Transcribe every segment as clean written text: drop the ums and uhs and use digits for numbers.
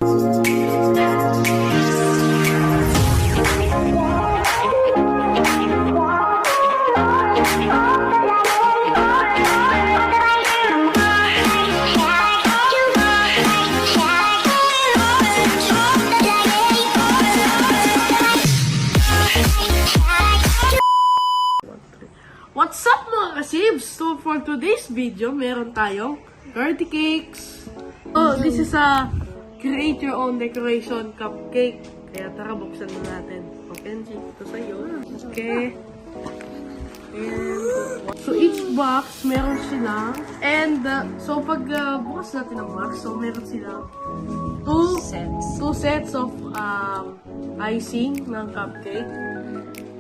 What's up mga kasibs? So for today's video, meron tayong kurty cakes. Oh, this is a create your own decoration cupcake. Kaya tara, buksan na natin. Okay, ito sa'yo. Okay. And, so each box, meron sila. And so pag bukas natin ang box, so meron sila two sets of icing ng cupcake.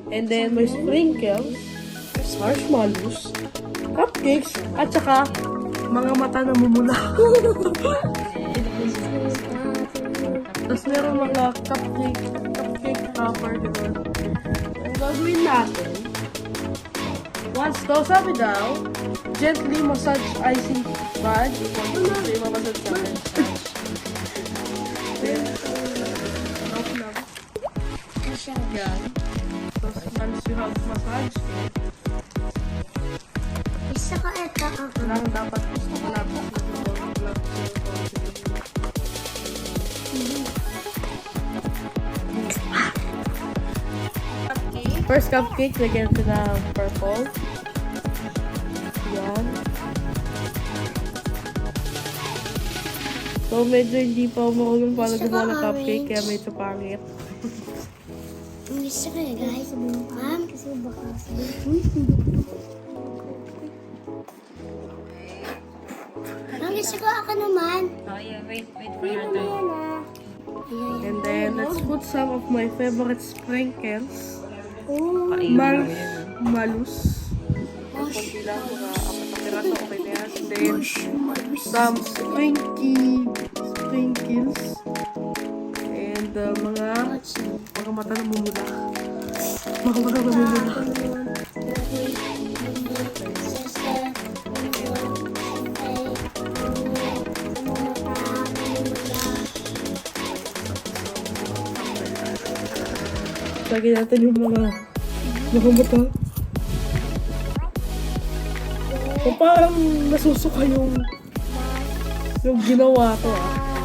And then may sprinkles, marshmallows, cupcakes, at saka mga mata na mumula. Tapos meron mga cupcake topper, gano'n. Ang gagawin natin, once daw, sabi daw, gently massage icing pad. Gently massage natin. Then, yan. Tapos once you have massage, isa ka ito ako. lang dapat malapit na first cupcake, lagyan ko na purple. Yan. So, medyo hindi pa umakulong para gumawa ng cupcake, kaya medyo pangit. Gusto ko na guys. Ma'am, kasi baka Ma'am, gusto ko ako naman. Oh yeah, wait for your turn. And then, let's put some of my favorite sprinkles. Oh, Malus. Kunti lang, mga apat na piraso, okay na yan. And then, some sprinkles. And mga mata na mumula. Mga mata na mumula. Lagyan natin yung mga mata. So, parang nasusuka yung ginawa ko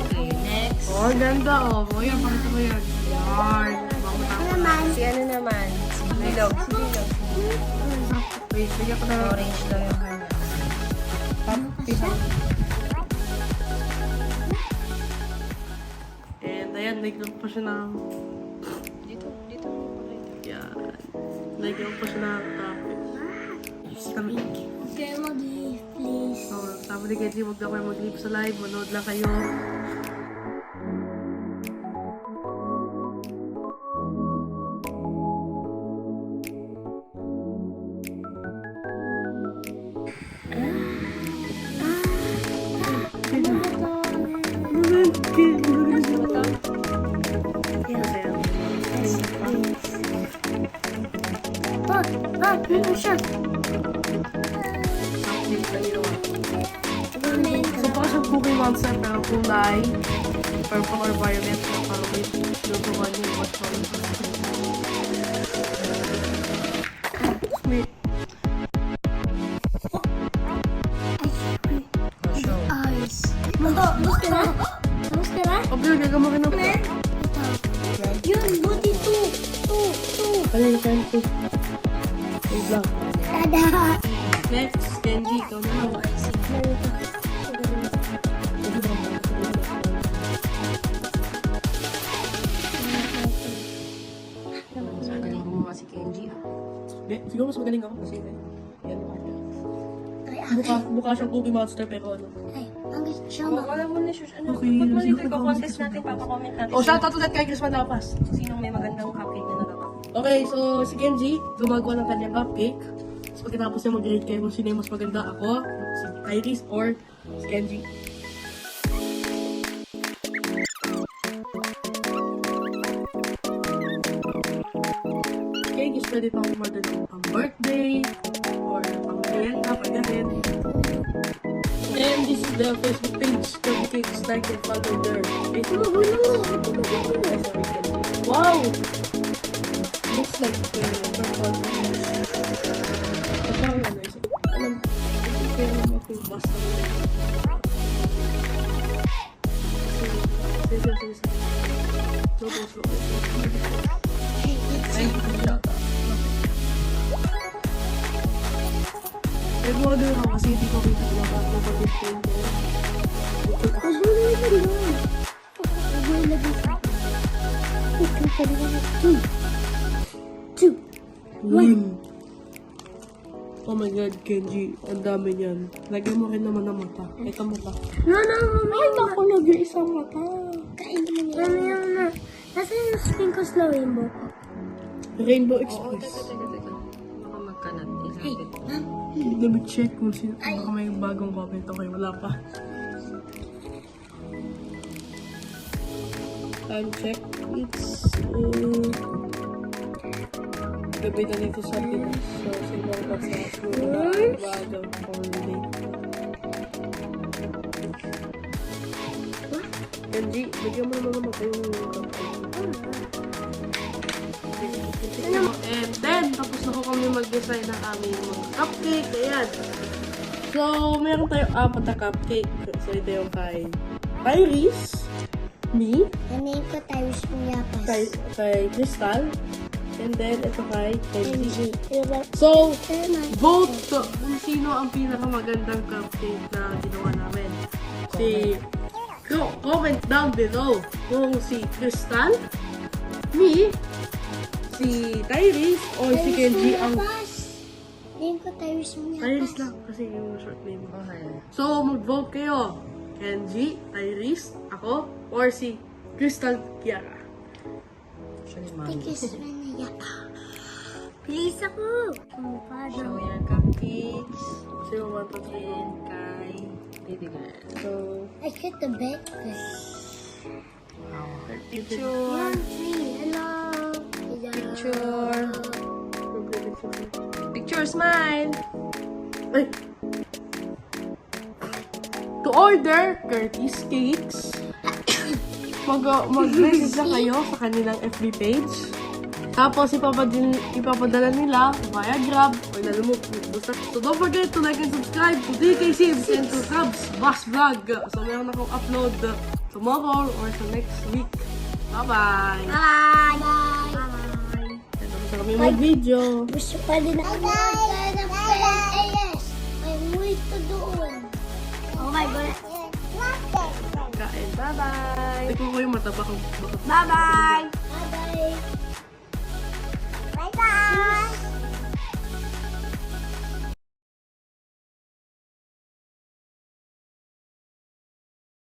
Okay, next. Oh, ang ganda oh. Oh, yan, pakita mo yan. Yan. Si ano naman? Si Bilog. Wait, bigyan ko na Orange daw yung hair. And ayan, naglang pa siya ng... Dito. Yan. Naglang pa siya ng tamig. kayo mag-leave, please. So, sabi ni Kenji, huwag na kayo mag-leave sa live. Manood lang kayo. Ano siya? So, baka siyang cookie monster pero kulay purple or violet na parang may lutuan yung botol. Wait. Ice. Gusto na? Gusto na? Pablo, gagamakin ako. Yun, buti two. Kalimutan ko. Wait lang. Tada! Next, Kenji, ikaw na lang. Magaling gumawa si Kenji. Siguro mas magaling ako kasi yan. Mukha siyang cookie monster pero ano. Ay, ang gusto siya Oh, alam mo na siya. Ano? Okay, Ba't mo sige, dito iko-contest natin? Papacomment natin. Oh, shoutout ulit kay Chris Manapas. Sinong may magandang cupcake na nagawa. Okay, so si Kenji, gumagawa ng kanyang cupcake. So pagkatapos niya mag-rate kayo kung sino yung mas maganda, ako, si Iris, or si Kenji. Cake is pwede pang umorder ng pang birthday, or pang merienda, pwede rin. And this is the Facebook page, kicks like your father there. Wow! Looks like purple. Parang ano, alam, kaya naman ako yung basta mo. Sige. Slow. Ay, yata. Nag-order ako kasi hindi ko kita na kapag-discount ko. Oh my god, Kenji. Ang dami niyan. Lagyan mo rin naman ng mata. Ito mata. No. Ay, naku, lagyan isang mata. Kain mo niya. No. Nasaan yung skin ko sa rainbow ko? Rainbow Oo, Express. teka. Baka magkanat. Isapit. Let me check kung sino. Baka may bagong comment. Okay, wala pa. Time check. It's gabi na nito sa Pinas. So, siguro ba sa school na bagong holiday. Kenji, bigyan mo naman naman yung and then, tapos na ko kami mag-design ng aming mga cupcake. Ayan. So, meron tayong 4 na cupcake. So, ito yung kay Iris, me, Nanayin ko tayo siya kay Crystal, and then ito kay Gigi. So, vote kung sino ang pinakamagandang cupcake na ginawa namin. Comment down below kung si Crystal, me, si Tyrese, or si Kenji ang... Nanayin ko tayo siya Tyrese lang kasi yung short name. Okay. So, mag-vote kayo. Kenji, Tyrese, ako, or si Crystal Kiara. Actually, mami. Tikis na yaka. Please ako. Show your cupcakes. 0, 1, 2, 3. And kay baby girl. So, I hit the bed. Wow. picture. Hello. Picture, smile. Ay! To order Kurty's cakes, mag-message na kayo sa kanilang FB page. Tapos ipapadala nila via Grab. So don't forget to like and subscribe to DK Sims and to Cubs Boss Vlog. So meron akong upload tomorrow or sa next week. Bye-bye! Bye. Ito sa kami mag-video. Gusto pa din ako mag-sign up sa LS. May multo doon. Oh my God. Kain. Bye-bye! Ito ko yung mata. Baka Bye-bye! Bye-bye.